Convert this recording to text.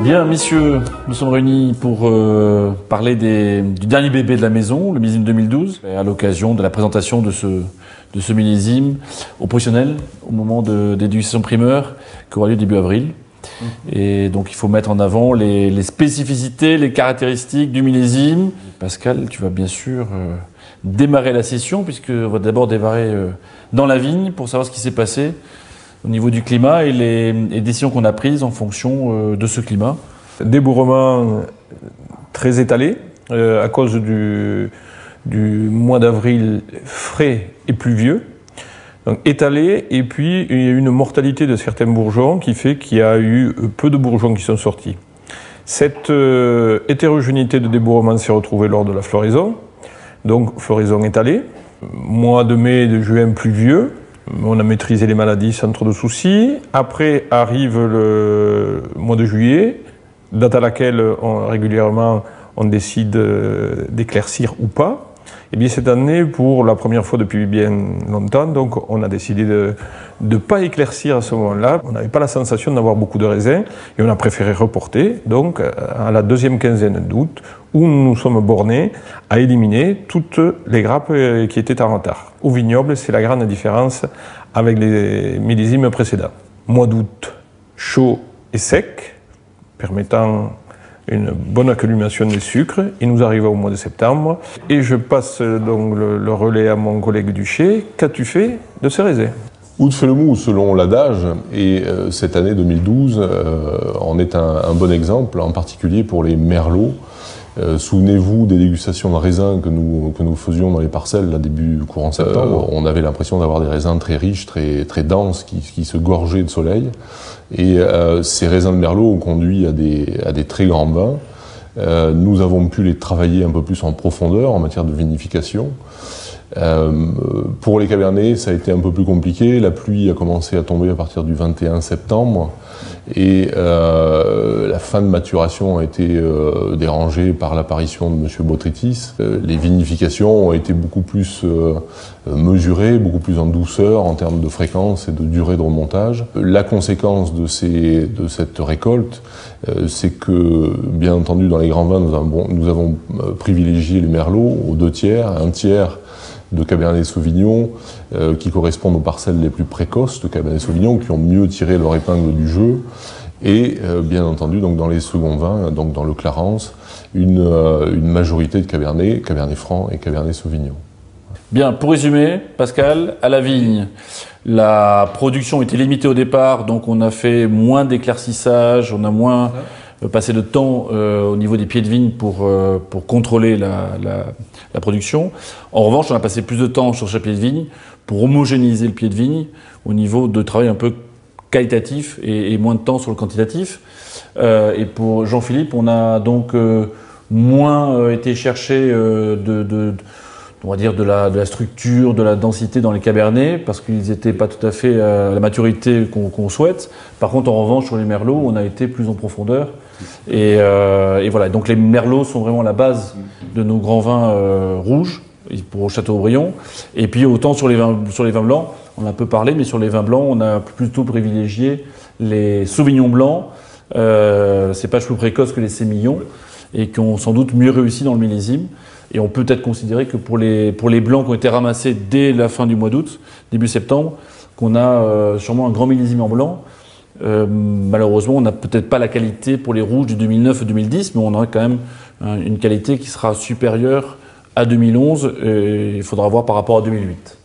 Bien, messieurs, nous sommes réunis pour parler du dernier bébé de la maison, le millésime 2012, à l'occasion de la présentation de ce millésime aux professionnels au moment des dégustations primeurs qui aura lieu début avril. Et donc il faut mettre en avant les spécificités, les caractéristiques du millésime. Pascal, tu vas bien sûr démarrer la session, puisque on va d'abord démarrer dans la vigne pour savoir ce qui s'est passé au niveau du climat et les décisions qu'on a prises en fonction de ce climat. Débourrement très étalé à cause du mois d'avril frais et pluvieux. Donc étalé, et puis il y a eu une mortalité de certains bourgeons qui fait qu'il y a eu peu de bourgeons qui sont sortis. Cette hétérogénéité de débourrement s'est retrouvée lors de la floraison, donc floraison étalée. Mois de mai et de juin pluvieux, on a maîtrisé les maladies sans trop de soucis. Après arrive le mois de juillet, date à laquelle régulièrement on décide d'éclaircir ou pas. Et bien cette année, pour la première fois depuis bien longtemps, donc on a décidé de ne pas éclaircir à ce moment-là. On n'avait pas la sensation d'avoir beaucoup de raisins et on a préféré reporter donc à la deuxième quinzaine d'août, où nous nous sommes bornés à éliminer toutes les grappes qui étaient en retard. Au vignoble, c'est la grande différence avec les millésimes précédents. Mois d'août chaud et sec, permettant une bonne accumulation des sucres, et nous arrivons au mois de septembre. Et je passe donc le relais à mon collègue Duché. Qu'as-tu fait de ces raisins? Août fait le mou, selon l'adage, et cette année 2012 en est un bon exemple, en particulier pour les merlots. Souvenez-vous des dégustations de raisins que nous faisions dans les parcelles là, début courant septembre. On avait l'impression d'avoir des raisins très riches, très denses, qui se gorgeaient de soleil. Et ces raisins de merlot ont conduit à des très grands vins. Nous avons pu les travailler un peu plus en profondeur en matière de vinification. Pour les cabernets, ça a été un peu plus compliqué. La pluie a commencé à tomber à partir du 21 septembre. Et la fin de maturation a été dérangée par l'apparition de M. Botrytis. Les vinifications ont été beaucoup plus mesurées, beaucoup plus en douceur en termes de fréquence et de durée de remontage. La conséquence de cette récolte, c'est que, bien entendu, dans les grands vins, nous avons privilégié les merlots aux 2 tiers, 1 tiers de Cabernet Sauvignon qui correspondent aux parcelles les plus précoces de Cabernet Sauvignon, qui ont mieux tiré leur épingle du jeu, et bien entendu donc dans les seconds vins, donc dans le Clarence, une majorité de Cabernet Franc et Cabernet Sauvignon. Bien, pour résumer, Pascal, à la vigne, la production était limitée au départ, donc on a fait moins d'éclaircissage, on a moins passé de temps au niveau des pieds de vigne pour contrôler la production. En revanche, on a passé plus de temps sur chaque pied de vigne pour homogénéiser le pied de vigne au niveau de travail un peu qualitatif et moins de temps sur le quantitatif. Et pour Jean-Philippe, on a donc moins été chercher on va dire de la structure, de la densité dans les cabernets, parce qu'ils n'étaient pas tout à fait à la maturité qu'on souhaite. Par contre, en revanche, sur les merlots, on a été plus en profondeur. Et voilà, donc les merlots sont vraiment la base de nos grands vins rouges pour Châteaubriand. Et puis autant sur les vins blancs, on a un peu parlé, mais sur les vins blancs, on a plutôt privilégié les sauvignons blancs, cépages plus précoces que les sémillons, et qui ont sans doute mieux réussi dans le millésime. Et on peut peut-être considérer que pour les blancs qui ont été ramassés dès la fin du mois d'août, début septembre, qu'on a sûrement un grand millésime en blanc. Malheureusement, on n'a peut-être pas la qualité pour les rouges du 2009 ou 2010, mais on aura quand même une qualité qui sera supérieure à 2011. Et il faudra voir par rapport à 2008.